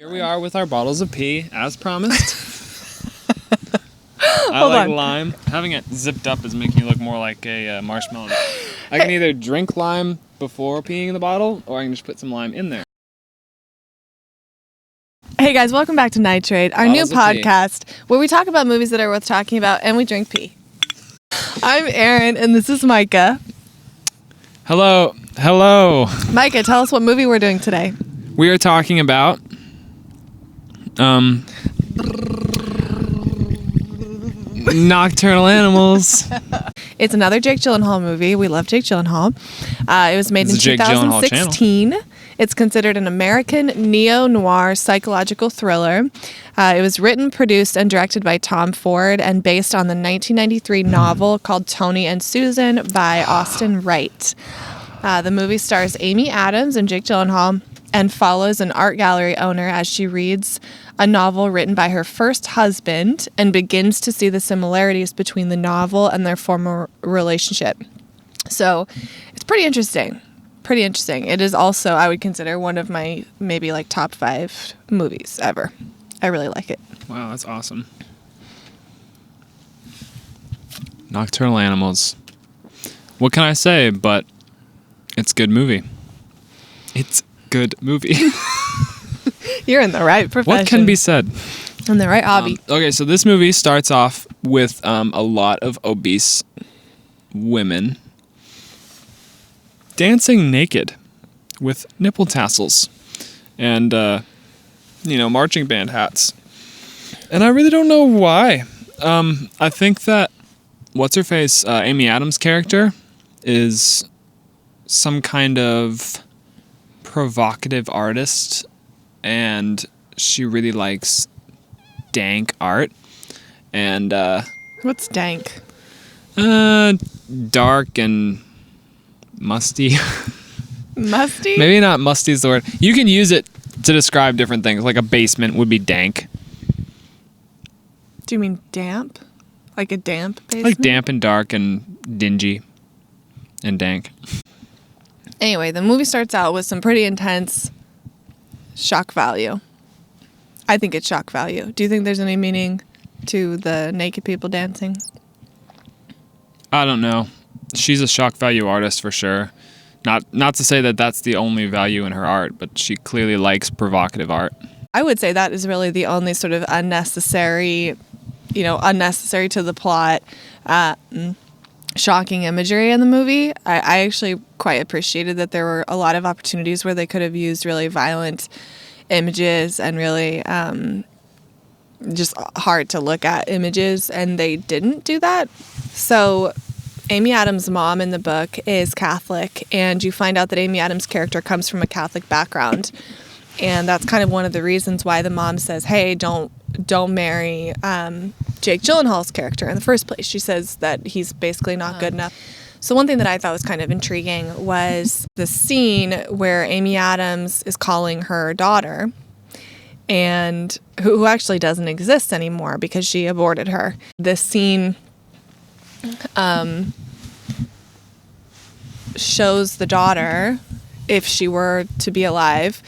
Here we are with our bottles of pee, as promised. Hold on. Lime. Having it zipped up is making it look more like a marshmallow. I can either drink lime before peeing in the bottle, or I can just put some lime in there. Hey guys, welcome back to Nitrate, our Bottles new of pee. podcast where we talk about movies that are worth talking about and we drink pee. I'm Erin and this is Micah. Hello. Micah, tell us what movie we're doing today. We are talking about Nocturnal Animals. It's another Jake Gyllenhaal movie. We love Jake Gyllenhaal. It was made in It's a Jake Gyllenhaal 2016. It's considered an American neo-noir psychological thriller. It was written, produced, and directed by Tom Ford and based on the 1993 novel called Tony and Susan by Austin Wright. The movie stars Amy Adams and Jake Gyllenhaal and follows an art gallery owner as she reads a novel written by her first husband and begins to see the similarities between the novel and their former relationship. So it's pretty interesting. It is also, I would consider, one of my maybe like top 5 movies ever. I really like it. Wow, that's awesome. Nocturnal Animals. What can I say? But it's a good movie. It's good movie. You're in the right profession. What can be said? In the right hobby. Okay, so this movie starts off with a lot of obese women dancing naked with nipple tassels and, marching band hats. And I really don't know why. I think that what's-her-face, Amy Adams' character is some kind of provocative artist, and she really likes dank art. And What's dank? Dark and musty. Musty? Maybe not musty is the word. You can use it to describe different things. Like a basement would be dank. Do you mean damp? Like a damp basement? Like damp and dark and dingy and dank. Anyway, the movie starts out with some pretty intense shock value. I think it's shock value. Do you think there's any meaning to the naked people dancing? I don't know. She's a shock value artist for sure. Not to say that that's the only value in her art, but she clearly likes provocative art. I would say that is really the only sort of unnecessary to the plot, shocking imagery in the movie. I actually quite appreciated that there were a lot of opportunities where they could have used really violent images and really just hard to look at images, and they didn't do that. So Amy Adams' mom in the book is Catholic, and you find out that Amy Adams' character comes from a Catholic background. And that's kind of one of the reasons why the mom says, hey, don't marry Jake Gyllenhaal's character in the first place. She says that he's basically not good enough. So one thing that I thought was kind of intriguing was the scene where Amy Adams is calling her daughter, and who actually doesn't exist anymore because she aborted her. This scene shows the daughter, if she were to be alive,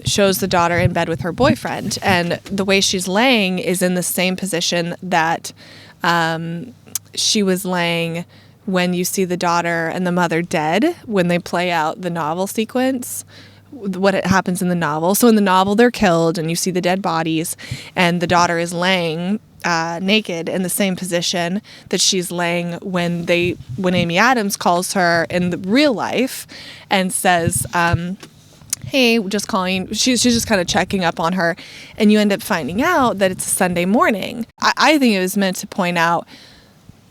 shows the daughter in bed with her boyfriend. And the way she's laying is in the same position that she was laying when you see the daughter and the mother dead, when they play out the novel sequence, what happens in the novel. So in the novel, they're killed and you see the dead bodies, and the daughter is laying naked in the same position that she's laying when Amy Adams calls her in the real life and says, hey, just calling. She's just kind of checking up on her, and you end up finding out that it's a Sunday morning. I think it was meant to point out,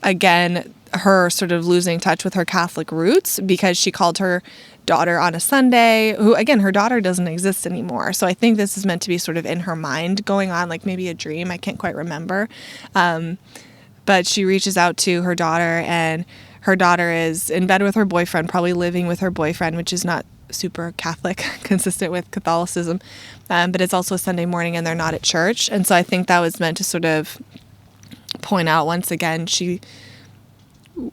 again, her sort of losing touch with her Catholic roots, because she called her daughter on a Sunday, who, again, her daughter doesn't exist anymore. So I think this is meant to be sort of in her mind going on, like maybe a dream. I can't quite remember. But she reaches out to her daughter, and her daughter is in bed with her boyfriend, probably living with her boyfriend, which is not super Catholic, consistent with Catholicism. But it's also a Sunday morning and they're not at church. And so I think that was meant to sort of point out, once again,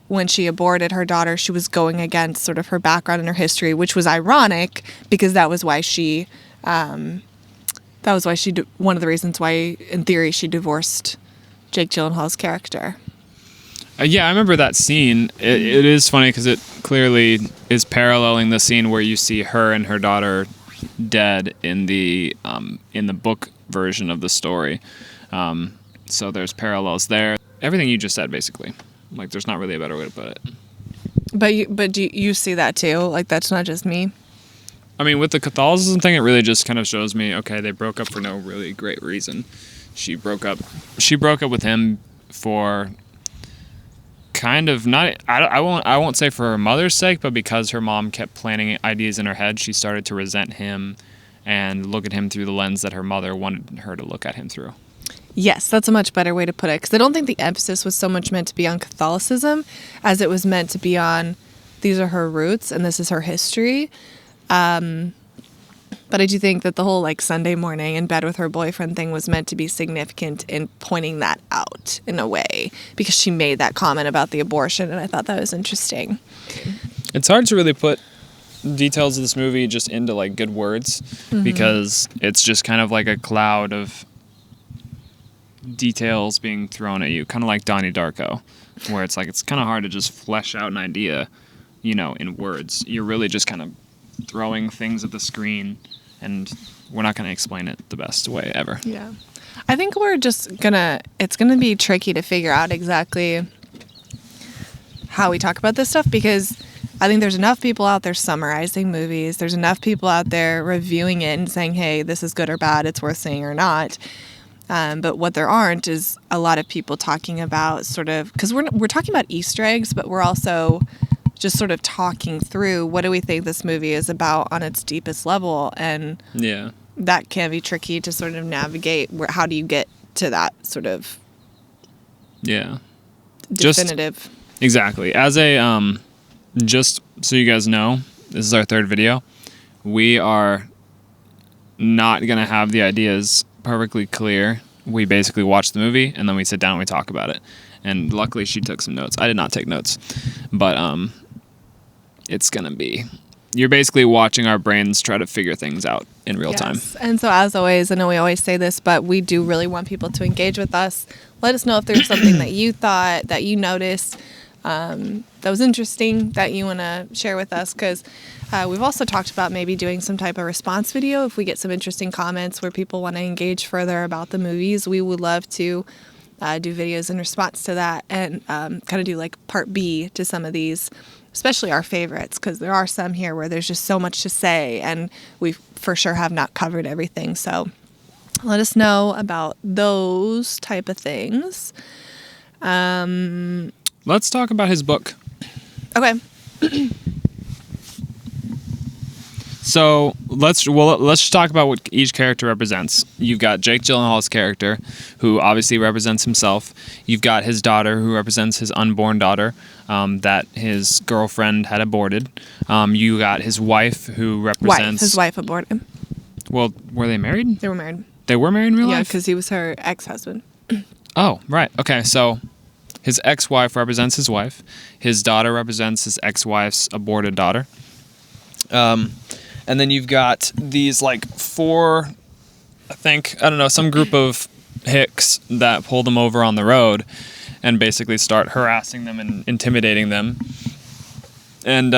when she aborted her daughter, she was going against sort of her background and her history, which was ironic because that was why she That was why one of the reasons why, in theory, she divorced Jake Gyllenhaal's character. Yeah, I remember that scene. It is funny because it clearly is paralleling the scene where you see her and her daughter dead in the book version of the story. So there's parallels there. Everything you just said, basically. Like, there's not really a better way to put it. But do you see that too? Like, that's not just me. I mean, with the Catholicism thing, it really just kind of shows me, okay, they broke up for no really great reason. She broke up with him for kind of not, I won't say for her mother's sake, but because her mom kept planting ideas in her head, she started to resent him and look at him through the lens that her mother wanted her to look at him through. Yes, that's a much better way to put it, because I don't think the emphasis was so much meant to be on Catholicism as it was meant to be on, these are her roots and this is her history. But I do think that the whole like Sunday morning in bed with her boyfriend thing was meant to be significant in pointing that out in a way, because she made that comment about the abortion, and I thought that was interesting. It's hard to really put details of this movie just into like good words, because it's just kind of like a cloud of details being thrown at you, kind of like Donnie Darko, where it's like it's kind of hard to just flesh out an idea, in words. You're really just kind of throwing things at the screen, and we're not going to explain it the best way ever. Yeah. I think it's going to be tricky to figure out exactly how we talk about this stuff, because I think there's enough people out there summarizing movies. There's enough people out there reviewing it and saying, hey, this is good or bad, it's worth seeing or not. But what there aren't is a lot of people talking about sort of, because we're talking about Easter eggs, but we're also just sort of talking through what do we think this movie is about on its deepest level, and that can be tricky to sort of navigate. How do you get to that sort of definitive? Exactly. As a just so you guys know, this is our third video. We are not gonna have the ideas perfectly clear. We basically watch the movie and then we sit down and we talk about it. And luckily she took some notes. I did not take notes, but it's gonna be, you're basically watching our brains try to figure things out in real time. And so, as always, I know we always say this, but we do really want people to engage with us. Let us know if there's something that you thought, that you noticed, that was interesting, that you want to share with us, because we've also talked about maybe doing some type of response video. If we get some interesting comments where people want to engage further about the movies, we would love to do videos in response to that, and kind of do like part B to some of these, especially our favorites, because there are some here where there's just so much to say and we for sure have not covered everything. So let us know about those type of things. Let's talk about his book. Okay. So let's just talk about what each character represents. You've got Jake Gyllenhaal's character, who obviously represents himself. You've got his daughter, who represents his unborn daughter, that his girlfriend had aborted. You got his wife, who represents... His wife aborted. Well, were they married? They were married. They were married in real life? Yeah, because he was her ex-husband. Oh, right. Okay, so his ex-wife represents his wife. His daughter represents his ex-wife's aborted daughter. And then you've got these like four, some group of hicks that pull them over on the road and basically start harassing them and intimidating them. And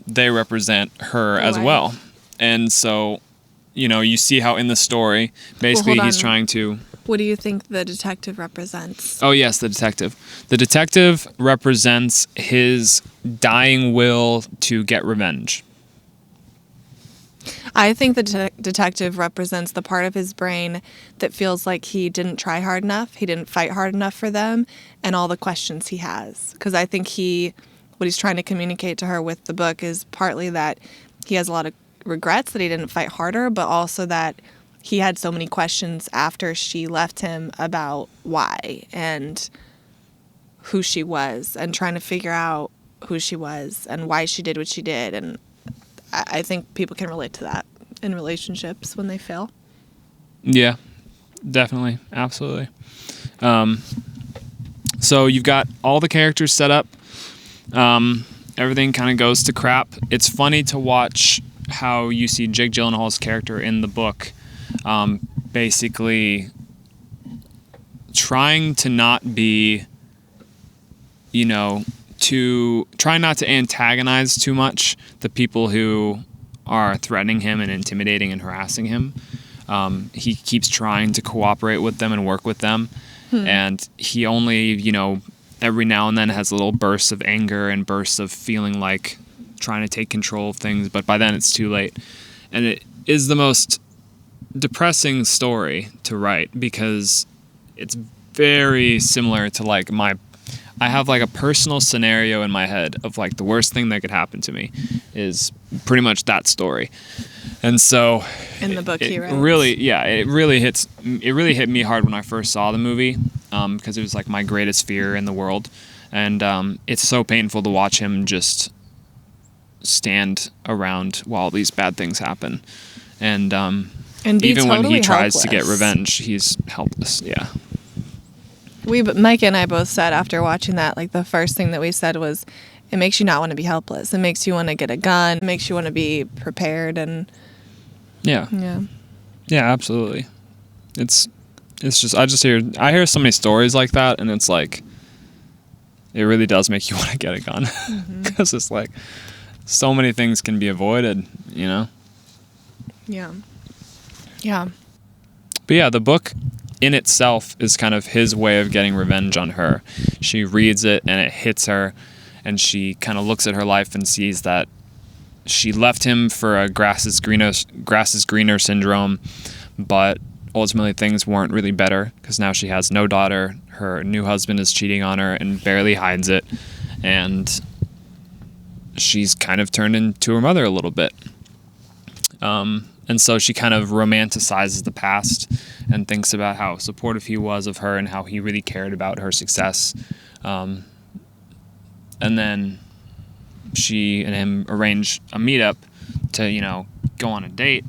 they represent her as well. And so, you see how in the story, basically he's trying to... What do you think the detective represents? Oh, yes, the detective. The detective represents his dying will to get revenge. I think the detective represents the part of his brain that feels like he didn't try hard enough, he didn't fight hard enough for them, and all the questions he has. Because I think what he's trying to communicate to her with the book is partly that he has a lot of regrets that he didn't fight harder, but also that he had so many questions after she left him about why and who she was, and trying to figure out who she was and why she did what she did. And I think people can relate to that in relationships when they fail. Yeah, definitely. Absolutely. So you've got all the characters set up. Everything kind of goes to crap. It's funny to watch how you see Jake Gyllenhaal's character in the book basically trying to not be, you know, try not to antagonize too much the people who are threatening him and intimidating and harassing him. He keeps trying to cooperate with them and work with them. And he only, you know, every now and then has little bursts of anger and bursts of feeling like trying to take control of things, but by then it's too late. And it is the most depressing story to write because it's very similar to like I have like a personal scenario in my head of like the worst thing that could happen to me is pretty much that story. And so in the book he writes. It really hit me hard when I first saw the movie, because it was like my greatest fear in the world. And it's so painful to watch him just stand around while these bad things happen. And even when he tries to get revenge, he's helpless. Yeah. Mike and I both said after watching that, like the first thing that we said was, it makes you not want to be helpless. It makes you want to get a gun. It makes you want to be prepared. And yeah, absolutely. It's just I hear so many stories like that, and it's like it really does make you want to get a gun because it's like so many things can be avoided, you know. Yeah. But yeah, the book in itself is kind of his way of getting revenge on her. She reads it and it hits her, and she kind of looks at her life and sees that she left him for a grass is greener syndrome, but ultimately things weren't really better because now she has no daughter. Her new husband is cheating on her and barely hides it, and she's kind of turned into her mother a little bit. And so she kind of romanticizes the past and thinks about how supportive he was of her and how he really cared about her success. And then she and him arrange a meetup to, you know, go on a date.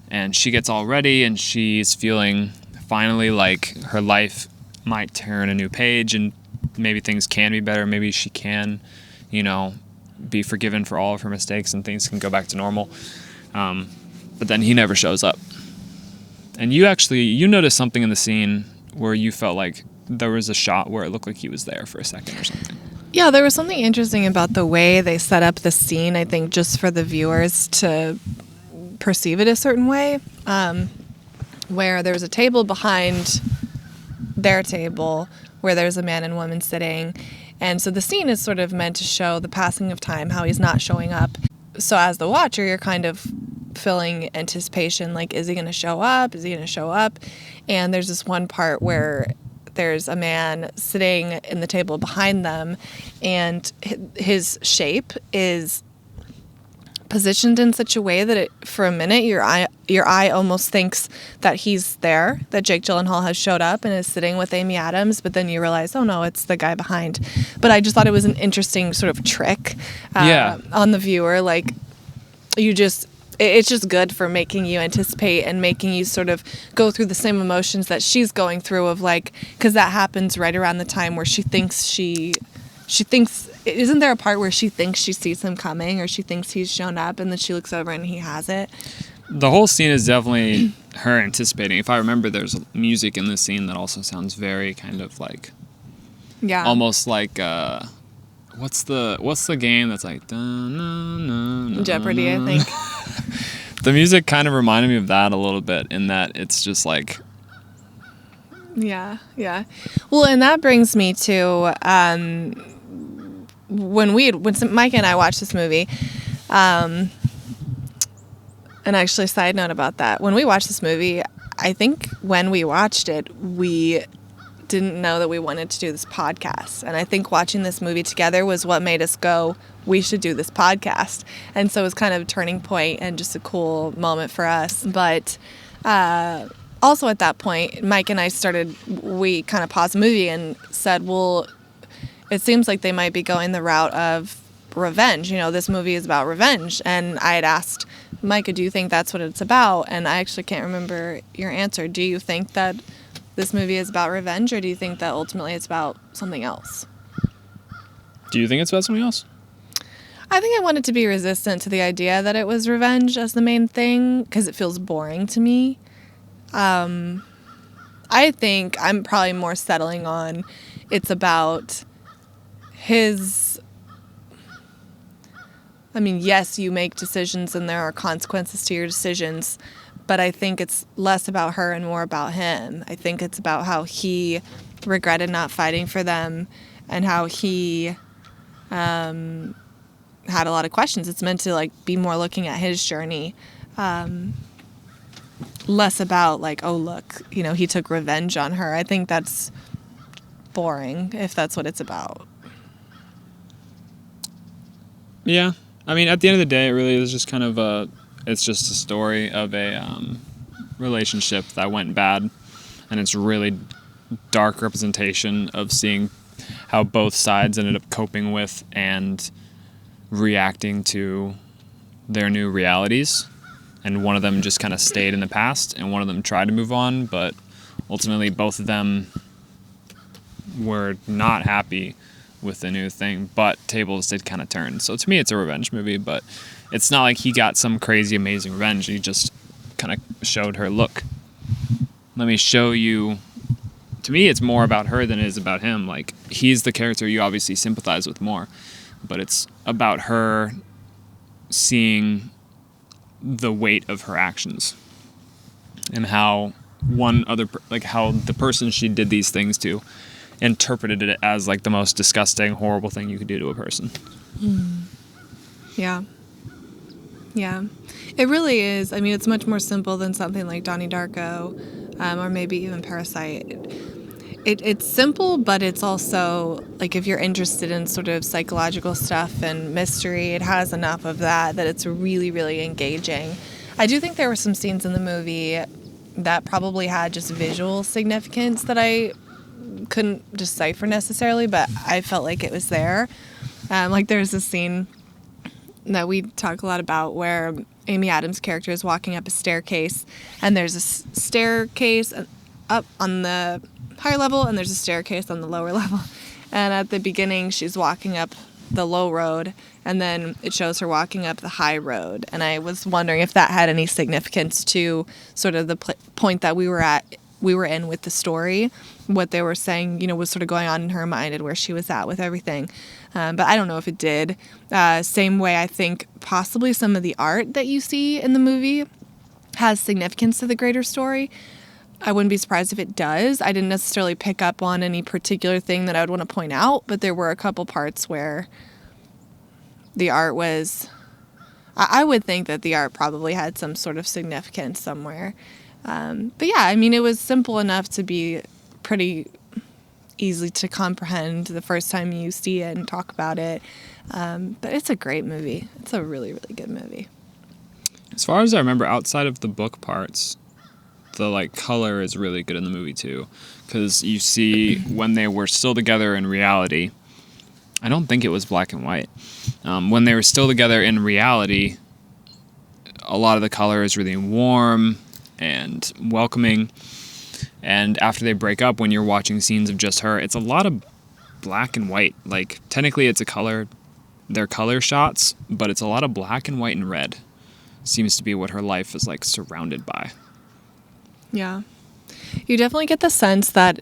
And she gets all ready and she's feeling finally like her life might turn a new page and maybe things can be better. Maybe she can, you know, be forgiven for all of her mistakes and things can go back to normal. But then he never shows up. And you noticed something in the scene where you felt like there was a shot where it looked like he was there for a second or something. Yeah, there was something interesting about the way they set up the scene, I think, just for the viewers to perceive it a certain way, where there's a table behind their table where there's a man and woman sitting. And so the scene is sort of meant to show the passing of time, how he's not showing up. So as the watcher, you're kind of feeling anticipation, like, is he going to show up? Is he going to show up? And there's this one part where there's a man sitting in the table behind them, and his shape is positioned in such a way that for a minute your eye almost thinks that he's there, that Jake Gyllenhaal has showed up and is sitting with Amy Adams, but then you realize, oh no, it's the guy behind. But I just thought it was an interesting sort of trick on the viewer. Like, it's just good for making you anticipate and making you sort of go through the same emotions that she's going through of like, because that happens right around the time where she thinks, isn't there a part where she thinks she sees him coming or she thinks he's shown up and then she looks over and he has it? The whole scene is definitely her anticipating. If I remember, there's music in this scene that also sounds very kind of like, almost like, what's the game that's like Jeopardy, I think. The music kind of reminded me of that a little bit in that it's just like yeah. Well, and that brings me to when Mike and I watched this movie, and actually, side note about that, when we watched this movie, I think when we watched it, we didn't know that we wanted to do this podcast. And I think watching this movie together was what made us go, we should do this podcast. And so it was kind of a turning point and just a cool moment for us. But also at that point, Mike and I we kind of paused the movie and said, well, it seems like they might be going the route of revenge. You know, this movie is about revenge. And I had asked Micah, do you think that's what it's about? And I actually can't remember your answer. Do you think that this movie is about revenge, or do you think that ultimately it's about something else? Do you think it's about something else? I think I wanted to be resistant to the idea that it was revenge as the main thing, because it feels boring to me. I think I'm probably more settling on it's about his. I mean, yes, you make decisions and there are consequences to your decisions, but I think it's less about her and more about him. I think it's about how he regretted not fighting for them and how he had a lot of questions. It's meant to like be more looking at his journey. Less about like, oh look, you know, he took revenge on her. I think that's boring if that's what it's about. Yeah. I mean, at the end of the day, it really is just kind of it's just a story of a relationship that went bad, and it's really dark representation of seeing how both sides ended up coping with and reacting to their new realities. And one of them just kind of stayed in the past, and one of them tried to move on, but ultimately both of them were not happy with the new thing, but tables did kind of turn. So to me, it's a revenge movie, but it's not like he got some crazy, amazing revenge. He just kind of showed her, look, let me show you. To me, it's more about her than it is about him. Like, he's the character you obviously sympathize with more, but it's about her seeing the weight of her actions and how how the person she did these things to interpreted it as like the most disgusting, horrible thing you could do to a person. Yeah. It really is. I mean, it's much more simple than something like Donnie Darko, or maybe even Parasite. It's simple, but it's also, like, if you're interested in sort of psychological stuff and mystery, it has enough of that it's really, really engaging. I do think there were some scenes in the movie that probably had just visual significance that I couldn't decipher necessarily, but I felt like it was there. Like, there's a scene that we talk a lot about where Amy Adams' character is walking up a staircase, and there's a staircase up on the higher level, and there's a staircase on the lower level. And at the beginning, she's walking up the low road, and then it shows her walking up the high road. And I was wondering if that had any significance to sort of the point that we were in with the story, what they were saying, you know, was sort of going on in her mind and where she was at with everything. But I don't know if it did. Same way, I think possibly some of the art that you see in the movie has significance to the greater story. I wouldn't be surprised if it does. I didn't necessarily pick up on any particular thing that I would want to point out, but there were a couple parts where the art was... I would think that the art probably had some sort of significance somewhere. But yeah, I mean, it was simple enough to be pretty easy to comprehend the first time you see it and talk about it. But it's a great movie. It's a really, really good movie. As far as I remember, outside of the book parts, the like color is really good in the movie too, because you see when they were still together in reality. I don't think it was black and white. When they were still together in reality, a lot of the color is really warm and welcoming. And after they break up, when you're watching scenes of just her, it's a lot of black and white. Like, technically it's they're color shots, but it's a lot of black and white and red. Seems to be what her life is like surrounded by. Yeah. You definitely get the sense that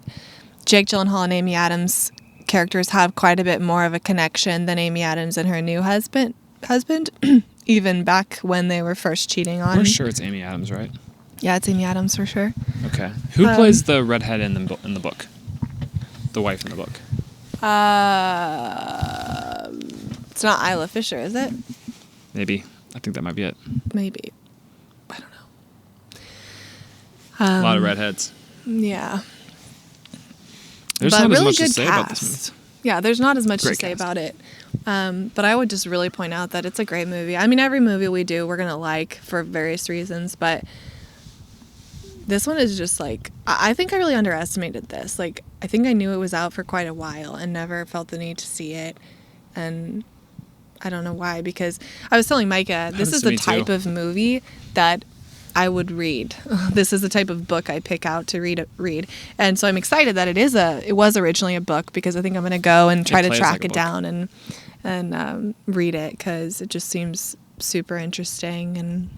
Jake Gyllenhaal and Amy Adams' characters have quite a bit more of a connection than Amy Adams and her new husband, even back when they were first cheating on. We're sure it's Amy Adams, right? Yeah, it's Amy Adams for sure. Okay. Who plays the redhead in the book? The wife in the book. It's not Isla Fisher, is it? Maybe. I think that might be it. Maybe. I don't know. A lot of redheads. Yeah. There's not as much to say about this movie. Yeah, there's not as much to Great say cast. about it. But I would just really point out that it's a great movie. I mean, every movie we do, we're going to like for various reasons, but this one is just like, I think I really underestimated this. Like, I think I knew it was out for quite a while and never felt the need to see it. And I don't know why, because I was telling Micah, this is the type of movie that I would read. This is the type of book I pick out to read. And so I'm excited that it was originally a book, because I think I'm going to go and try to track it down and read it, because it just seems super interesting. And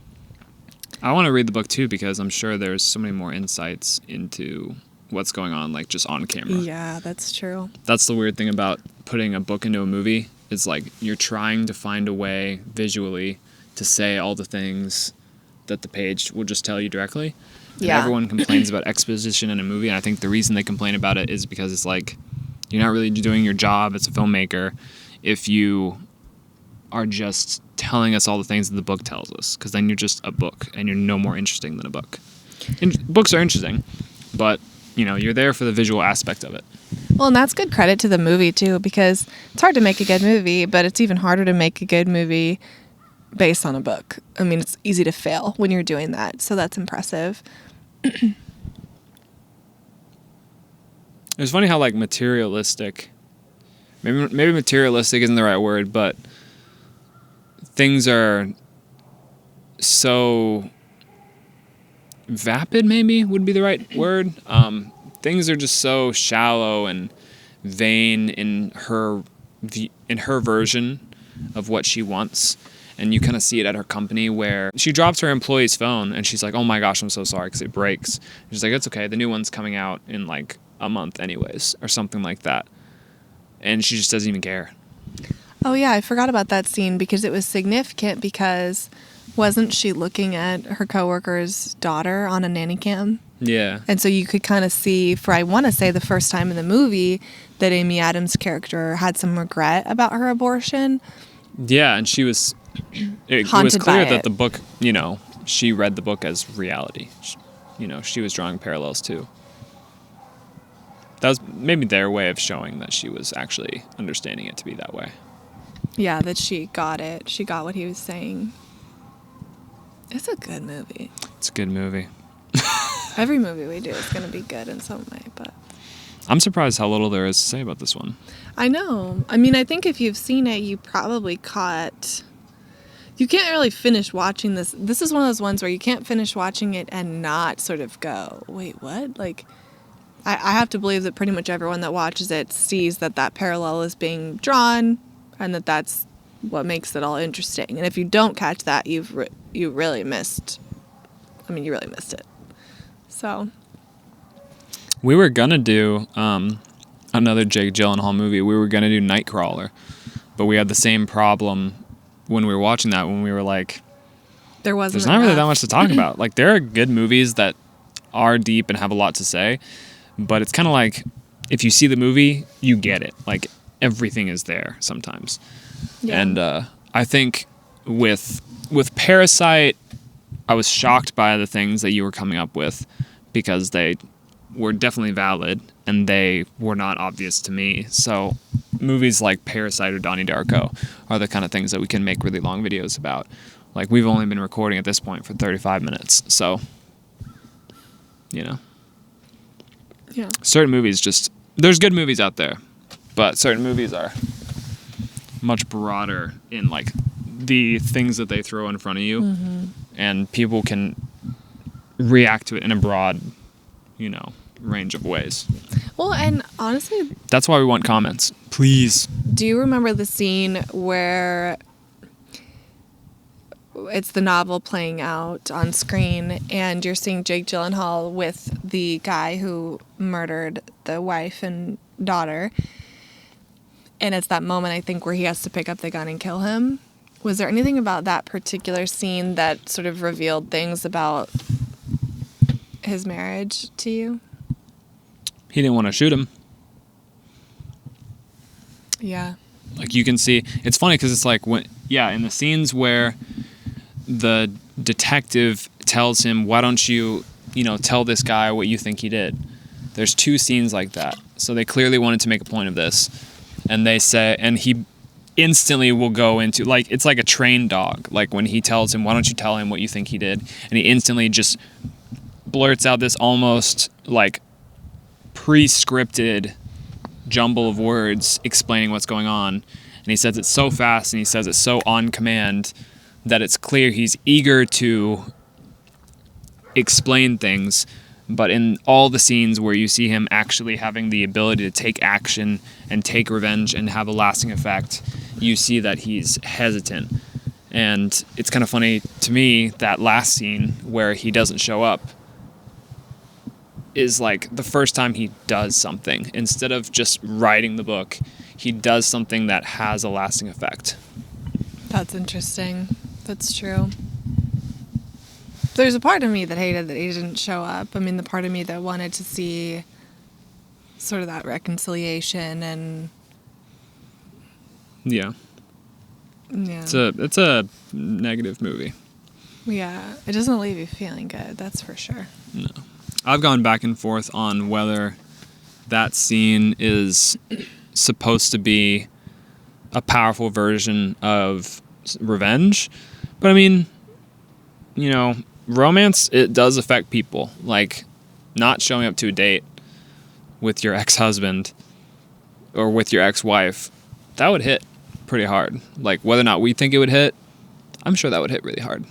I want to read the book too because I'm sure there's so many more insights into what's going on, like just on camera. Yeah, that's true. That's the weird thing about putting a book into a movie. It's like you're trying to find a way visually to say all the things that the page will just tell you directly. And everyone complains about exposition in a movie, and I think the reason they complain about it is because it's like you're not really doing your job as a filmmaker if you are just telling us all the things that the book tells us, because then you're just a book and you're no more interesting than a book. And books are interesting, but you're there for the visual aspect of it. Well, and that's good credit to the movie too, because it's hard to make a good movie, but it's even harder to make a good movie based on a book. I mean, it's easy to fail when you're doing that, so that's impressive. It's funny how like materialistic, maybe materialistic isn't the right word, but things are so vapid, maybe would be the right word. Things are just so shallow and vain in her version of what she wants. And you kind of see it at her company where she drops her employee's phone and she's like, oh my gosh, I'm so sorry, because it breaks. She's like, it's okay. The new one's coming out in like a month anyways, or something like that. And she just doesn't even care. Oh yeah, I forgot about that scene because it was significant because wasn't she looking at her coworker's daughter on a nanny cam? Yeah. And so you could kind of see, for I want to say the first time in the movie, that Amy Adams' character had some regret about her abortion. Yeah, and she was... It was clear that the book, she read the book as reality. She was drawing parallels too. That was maybe their way of showing that she was actually understanding it to be that way. Yeah, that she got it. She got what he was saying. It's a good movie. It's a good movie. Every movie we do is going to be good in some way, but... I'm surprised how little there is to say about this one. I know. I mean, I think if you've seen it, you probably caught... You can't really finish watching this. This is one of those ones where you can't finish watching it and not sort of go, wait, what? Like, I have to believe that pretty much everyone that watches it sees that parallel is being drawn and that's what makes it all interesting. And if you don't catch that, you really missed. I mean, you really missed it. So. We were going to do another Jake Gyllenhaal movie. We were going to do Nightcrawler, but we had the same problem when we were watching that, when we were like, there's not really that much to talk about. Like, there are good movies that are deep and have a lot to say, but it's kind of like, if you see the movie, you get it. Like, everything is there sometimes. Yeah. And I think with Parasite, I was shocked by the things that you were coming up with because they were definitely valid and they were not obvious to me. So movies like Parasite or Donnie Darko are the kind of things that we can make really long videos about. Like, we've only been recording at this point for 35 minutes. So, Yeah. Certain movies there's good movies out there, but certain movies are much broader in like the things that they throw in front of you, and people can react to it in a broad, range of ways. Well, and honestly, that's why we want comments. Please. Do you remember the scene where it's the novel playing out on screen and you're seeing Jake Gyllenhaal with the guy who murdered the wife and daughter? And it's that moment, I think, where he has to pick up the gun and kill him. Was there anything about that particular scene that sort of revealed things about his marriage to you? He didn't want to shoot him. Yeah. Like, you can see, it's funny because it's like, in the scenes where the detective tells him, why don't you, tell this guy what you think he did? There's two scenes like that. So they clearly wanted to make a point of this. And they say, and he instantly will go into, like, it's like a trained dog. Like, when he tells him, why don't you tell him what you think he did? And he instantly just blurts out this almost, like, pre-scripted jumble of words explaining what's going on. And he says it so fast and he says it so on command that it's clear he's eager to explain things. But in all the scenes where you see him actually having the ability to take action and take revenge and have a lasting effect, you see that he's hesitant. And it's kind of funny to me that last scene where he doesn't show up is like the first time he does something. Instead of just writing the book, he does something that has a lasting effect. That's interesting. That's true. There's a part of me that hated that he didn't show up. I mean, the part of me that wanted to see sort of that reconciliation and... Yeah. Yeah. It's a negative movie. Yeah. It doesn't leave you feeling good, that's for sure. No. I've gone back and forth on whether that scene is supposed to be a powerful version of revenge. But I mean, you know, romance, it does affect people. Like, not showing up to a date with your ex-husband or with your ex-wife, that would hit pretty hard. Like, whether or not we think it would hit, I'm sure that would hit really hard.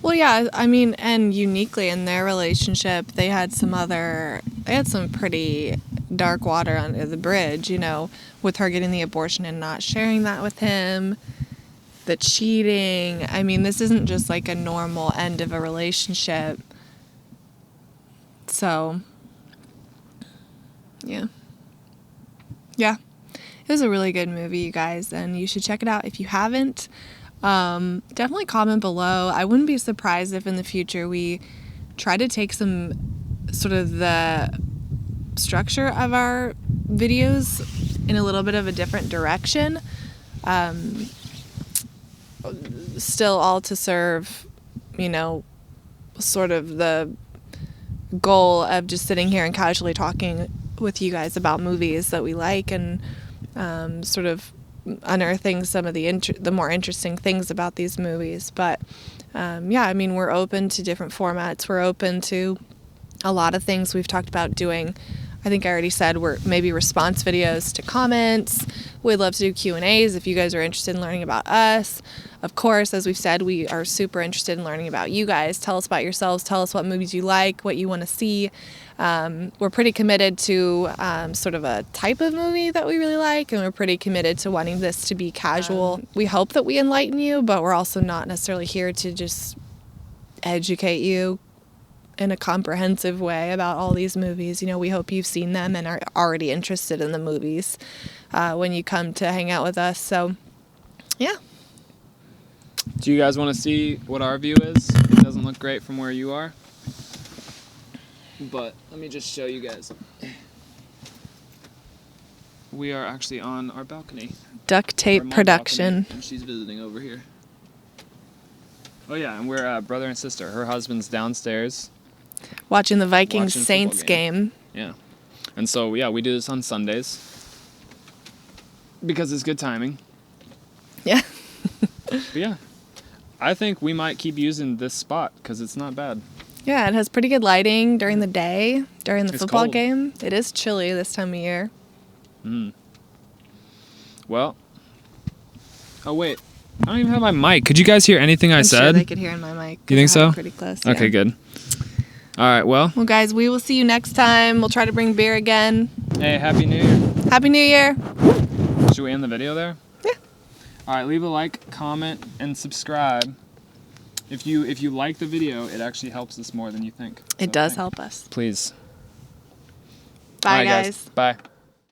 Well, yeah, I mean, and uniquely in their relationship, they had some pretty dark water under the bridge, you know, with her getting the abortion and not sharing that with him, the cheating. I mean, this isn't just like a normal end of a relationship. So, yeah. Yeah. It was a really good movie, you guys, and you should check it out if you haven't. Definitely comment below. I wouldn't be surprised if in the future we try to take some sort of the structure of our videos in a little bit of a different direction. Still all to serve, you know, sort of the goal of just sitting here and casually talking with you guys about movies that we like and sort of unearthing some of the more interesting things about these movies. But yeah, I mean, we're open to different formats. We're open to a lot of things. We've talked about doing, I think I already said, we're maybe response videos to comments. We'd love to do Q&As if you guys are interested in learning about us. Of course, as we've said, we are super interested in learning about you guys. Tell us about yourselves. Tell us what movies you like, what you want to see. We're pretty committed to sort of a type of movie that we really like, and we're pretty committed to wanting this to be casual. We hope that we enlighten you, but we're also not necessarily here to just educate you in a comprehensive way about all these movies. You know, we hope you've seen them and are already interested in the movies when you come to hang out with us. So, yeah. Do you guys want to see what our view is? It doesn't look great from where you are. But let me just show you guys. We are actually on our balcony. Duct tape production. Balcony, and she's visiting over here. Oh yeah, and we're brother and sister. Her husband's downstairs. Watching the Vikings-Saints game. Yeah. And so, yeah, we do this on Sundays. Because it's good timing. Yeah. But yeah. I think we might keep using this spot because it's not bad. Yeah, it has pretty good lighting during the day, during the football cold. game. It is chilly this time of year. Well. Oh, wait. I don't even have my mic. Could you guys hear anything I said? I'm sure they could hear in my mic. You think so? Pretty close. Okay, yeah. good. All right, well. Well, guys, we will see you next time. We'll try to bring beer again. Hey, Happy New Year. Happy New Year. Should we end the video there? Yeah. All right, leave a like, comment, and subscribe. If you like the video, it actually helps us more than you think. It does help us. Please. Bye, All right, guys. Bye.